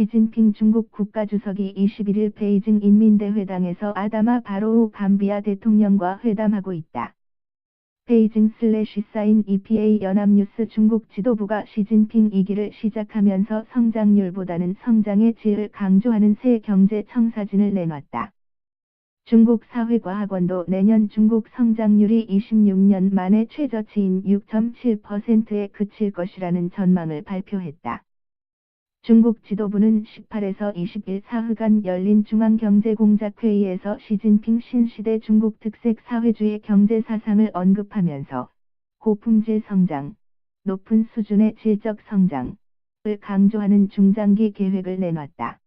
시진핑 중국 국가주석이 21일 베이징 인민대회당에서 아다마 바로우 감비아 대통령과 회담하고 있다. 베이징/사인 EPA 연합뉴스 중국 지도부가 시진핑 2기를 시작하면서 성장률보다는 성장의 질을 강조하는 새 경제 청사진을 내놨다. 중국 사회과학원도 내년 중국 성장률이 26년 만에 최저치인 6.7%에 그칠 것이라는 전망을 발표했다. 중국 지도부는 18에서 20일 사흘간 열린 중앙경제공작회의에서 시진핑 신시대 중국 특색 사회주의 경제 사상을 언급하면서 고품질 성장, 높은 수준의 질적 성장을 강조하는 중장기 계획을 내놨다.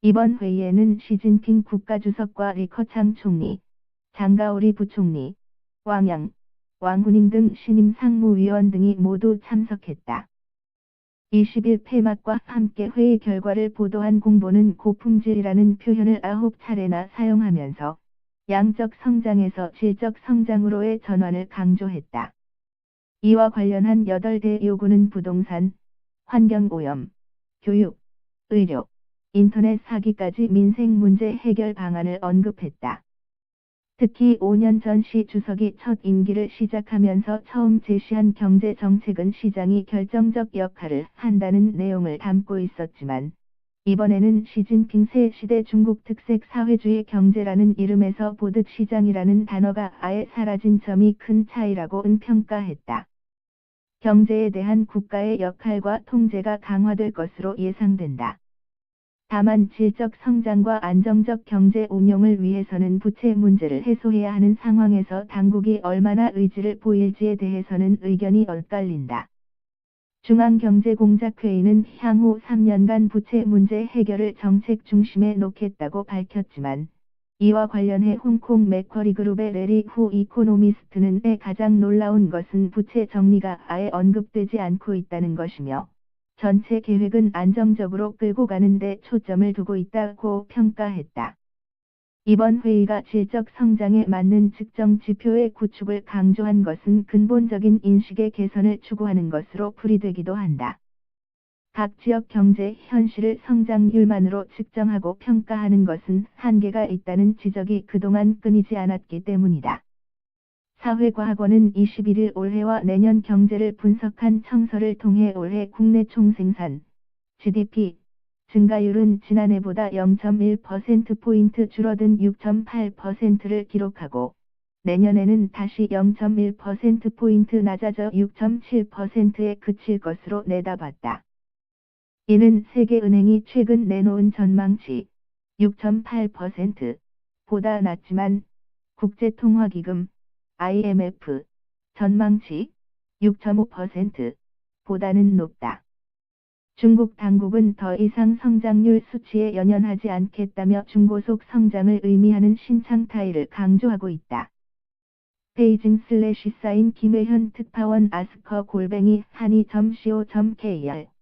이번 회의에는 시진핑 국가주석과 리커창 총리, 장가오리 부총리, 왕후닝 등 신임 상무위원 등이 모두 참석했다. 20일 폐막과 함께 회의 결과를 보도한 공보는 고품질이라는 표현을 9차례나 사용하면서 양적 성장에서 질적 성장으로의 전환을 강조했다. 이와 관련한 8대 요구는 부동산, 환경오염, 교육, 의료, 인터넷 사기까지 민생 문제 해결 방안을 언급했다. 특히 5년 전 시 주석이 첫 임기를 시작하면서 처음 제시한 경제 정책은 시장이 결정적 역할을 한다는 내용을 담고 있었지만, 이번에는 시진핑 새 시대 중국 특색 사회주의 경제라는 이름에서 보듯 시장이라는 단어가 아예 사라진 점이 큰 차이라고 평가했다. 경제에 대한 국가의 역할과 통제가 강화될 것으로 예상된다. 다만 질적 성장과 안정적 경제 운용을 위해서는 부채 문제를 해소해야 하는 상황에서 당국이 얼마나 의지를 보일지에 대해서는 의견이 엇갈린다. 중앙경제공작회의는 향후 3년간 부채 문제 해결을 정책 중심에 놓겠다고 밝혔지만, 이와 관련해 홍콩 맥쿼리 그룹의 레리 후 이코노미스트는 가장 놀라운 것은 부채 정리가 아예 언급되지 않고 있다는 것이며, 전체 계획은 안정적으로 끌고 가는 데 초점을 두고 있다고 평가했다. 이번 회의가 질적 성장에 맞는 측정 지표의 구축을 강조한 것은 근본적인 인식의 개선을 추구하는 것으로 풀이되기도 한다. 각 지역 경제 현실을 성장률만으로 측정하고 평가하는 것은 한계가 있다는 지적이 그동안 끊이지 않았기 때문이다. 사회과학원은 21일 올해와 내년 경제를 분석한 청서를 통해 올해 국내 총생산, GDP, 증가율은 지난해보다 0.1%포인트 줄어든 6.8%를 기록하고, 내년에는 다시 0.1%포인트 낮아져 6.7%에 그칠 것으로 내다봤다. 이는 세계은행이 최근 내놓은 전망치 6.8%보다 낮지만, 국제통화기금 IMF 전망치 6.5%보다는 높다. 중국 당국은 더 이상 성장률 수치에 연연하지 않겠다며 중고속 성장을 의미하는 신창타이를 강조하고 있다. 베이징/사인 김회현 특파원 ask@한이.co.kr